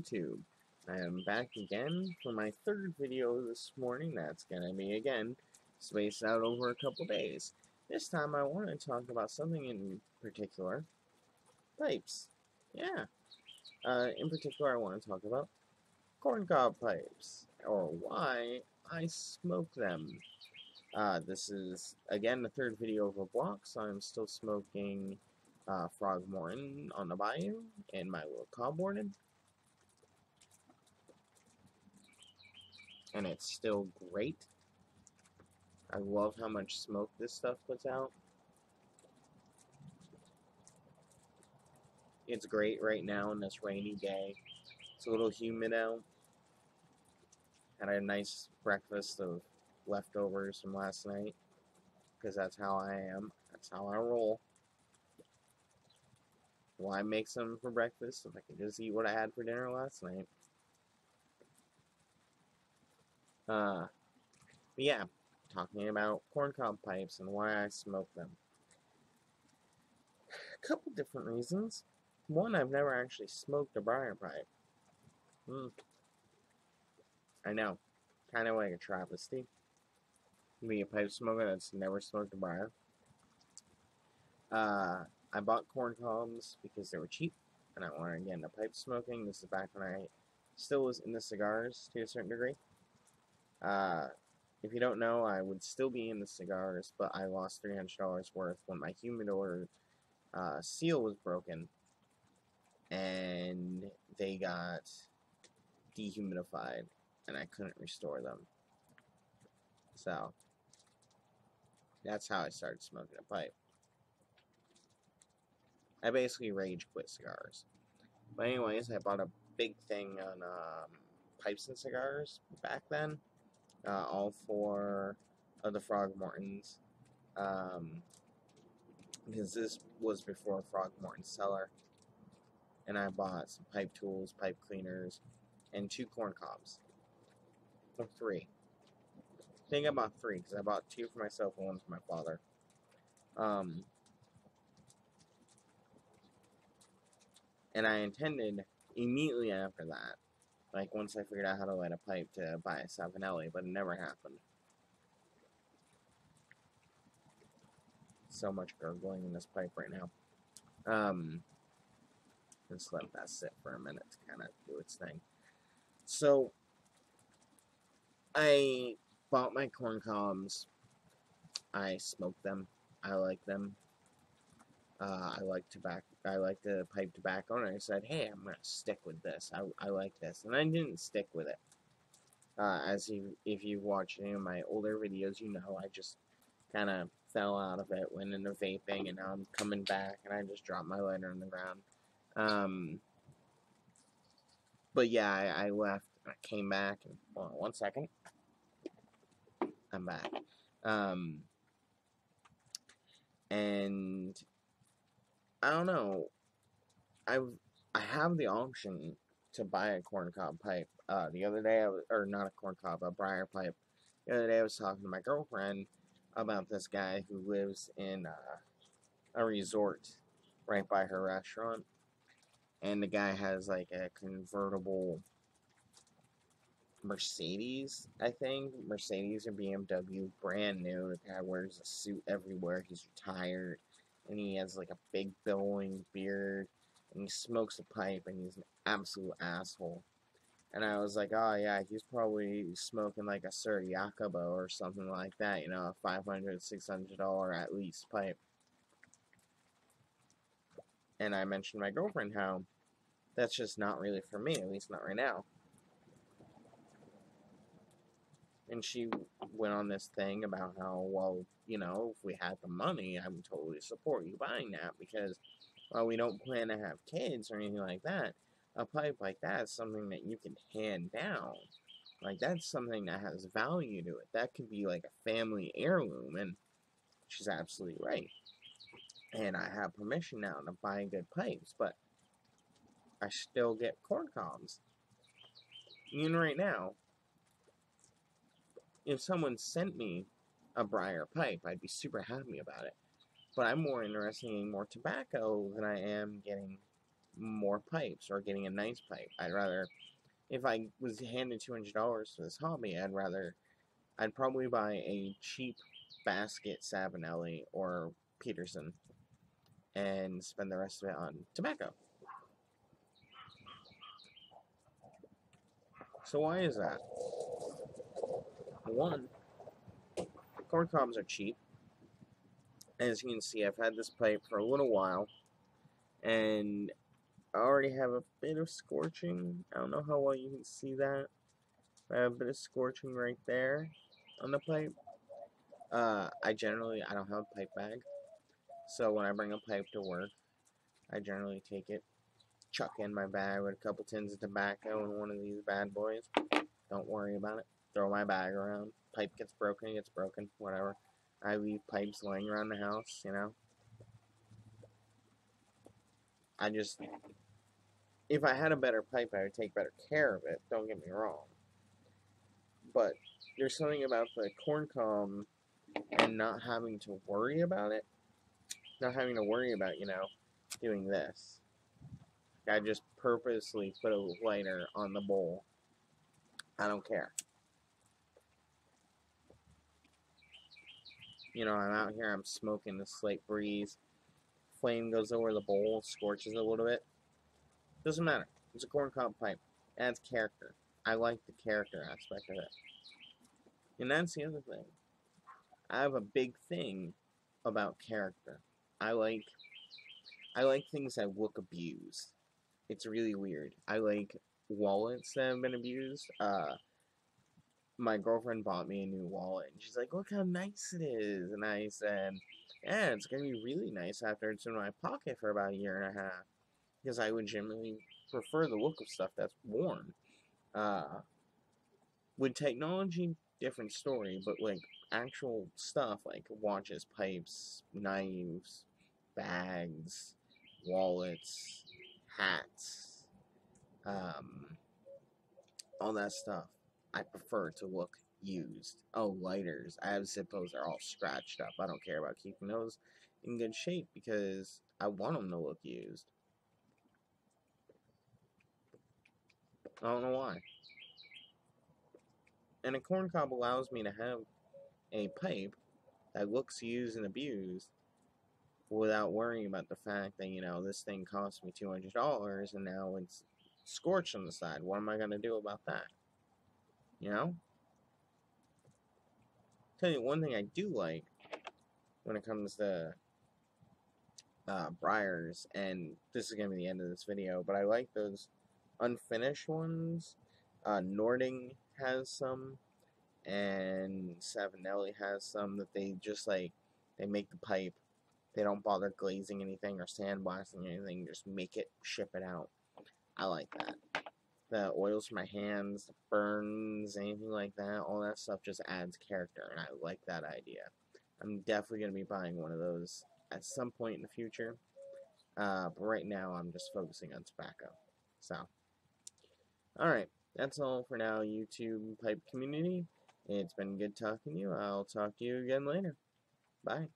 YouTube. I am back again for my third video this morning. That's gonna be, again, spaced out over a couple days. This time I want to talk about something in particular. Pipes. Yeah. In particular, I want to talk about corncob pipes, or why I smoke them. This is, again, the third video of a block, so I'm still smoking Frog Morton on the bayou in my little cob warden. And it's still great. I love how much smoke this stuff puts out. It's great right now on this rainy day. It's a little humid out. Had a nice breakfast of leftovers from last night, because that's how I am. That's how I roll. Why make some for breakfast if I can just eat what I had for dinner last night? Yeah, talking about corncob pipes and why I smoke them. A couple different reasons. One, I've never actually smoked a briar pipe. I know, kind of like a travesty. Be a pipe smoker that's never smoked a briar. I bought corn cobs because they were cheap, and I wanted to get into pipe smoking. This is back when I still was into cigars to a certain degree. If you don't know, I would still be in the cigars, but I lost $300 worth when my humidor seal was broken, and they got dehumidified, and I couldn't restore them. So that's how I started smoking a pipe. I basically rage quit cigars. But anyways, I bought a big thing on pipes and cigars back then. All four of the Frog Mortons. Because this was before Frog Morton Cellar. And I bought some pipe tools, pipe cleaners, and 2 corn cobs. Or 3. I think I bought 3, because I bought 2 for myself and 1 for my father. And I intended, immediately after that, like once I figured out how to light a pipe, to buy a Savinelli, but it never happened. So much gurgling in this pipe right now. Just let that sit for a minute to kind of do its thing. So, I bought my corn cobs. I smoked them. I like them. I like tobacco. I like to pipe tobacco, and I said, "Hey, I'm gonna stick with this. I like this," and I didn't stick with it. If you've watched any of my older videos, you know I just kind of fell out of it, went into vaping, and now I'm coming back, and I just dropped my lighter on the ground. But yeah, I left, and I came back, and hold on 1 second. I'm back. And I don't know. I have the option to buy a corncob pipe. The other day, or not a corncob, a briar pipe. The other day, I was talking to my girlfriend about this guy who lives in a resort right by her restaurant. And the guy has like a convertible Mercedes, I think. Mercedes or BMW, brand new. The guy wears a suit everywhere. He's retired. And he has like a big billowing beard. And he smokes a pipe, and he's an absolute asshole. And I was like, oh yeah, he's probably smoking like a Sir Jacobo or something like that, you know, a $500, $600 at least pipe. And I mentioned to my girlfriend how that's just not really for me, at least not right now. And she went on this thing about how, well, you know, if we had the money, I would totally support you buying that, because, well, we don't plan to have kids or anything like that. A pipe like that is something that you can hand down. Like, that's something that has value to it. That could be like a family heirloom, and she's absolutely right. And I have permission now to buy good pipes, but I still get corn cobs. Even right now, if someone sent me a briar pipe, I'd be super happy about it. But I'm more interested in getting more tobacco than I am getting more pipes or getting a nice pipe. I'd rather, if I was handed $200 for this hobby, I'd probably buy a cheap basket Savinelli or Peterson and spend the rest of it on tobacco. So why is that? One, corn cobs are cheap. As you can see, I've had this pipe for a little while, and I already have a bit of scorching. I don't know how well you can see that, but I have a bit of scorching right there on the pipe. I don't have a pipe bag, so when I bring a pipe to work, I generally take it, chuck in my bag with a couple tins of tobacco and one of these bad boys. Don't worry about it. Throw my bag around. Pipe gets broken, whatever. I leave pipes laying around the house, you know. If I had a better pipe, I would take better care of it. Don't get me wrong. But there's something about the corn cob and not having to worry about it. Not having to worry about, doing this. I just purposely put a lighter on the bowl. I don't care. I'm out here, I'm smoking a slight breeze. Flame goes over the bowl, scorches a little bit. Doesn't matter. It's a corn cob pipe. It adds character. I like the character aspect of it. And that's the other thing. I have a big thing about character. I like things that look abused. It's really weird. I like wallets that have been abused. My girlfriend bought me a new wallet, and she's like, "Look how nice it is." And I said, "Yeah, it's gonna be really nice after it's in my pocket for about a year and a half." Because I legitimately prefer the look of stuff that's worn. With technology, different story, but like actual stuff like watches, pipes, knives, bags, wallets, hats, all that stuff, I prefer to look used. Oh, lighters. I have Zippos, they're all scratched up. I don't care about keeping those in good shape because I want them to look used. I don't know why. And a corn cob allows me to have a pipe that looks used and abused without worrying about the fact that, this thing cost me $200 and now it's scorched on the side. What am I going to do about that? Tell you one thing I do like when it comes to briars, and this is going to be the end of this video, but I like those unfinished ones. Nording has some, and Savinelli has some that they just they make the pipe. They don't bother glazing anything or sandblasting anything, just make it, ship it out. I like that. The oils for my hands, the burns, anything like that, all that stuff just adds character, and I like that idea. I'm definitely going to be buying one of those at some point in the future. But right now, I'm just focusing on tobacco. So, alright, that's all for now, YouTube pipe community. It's been good talking to you. I'll talk to you again later. Bye.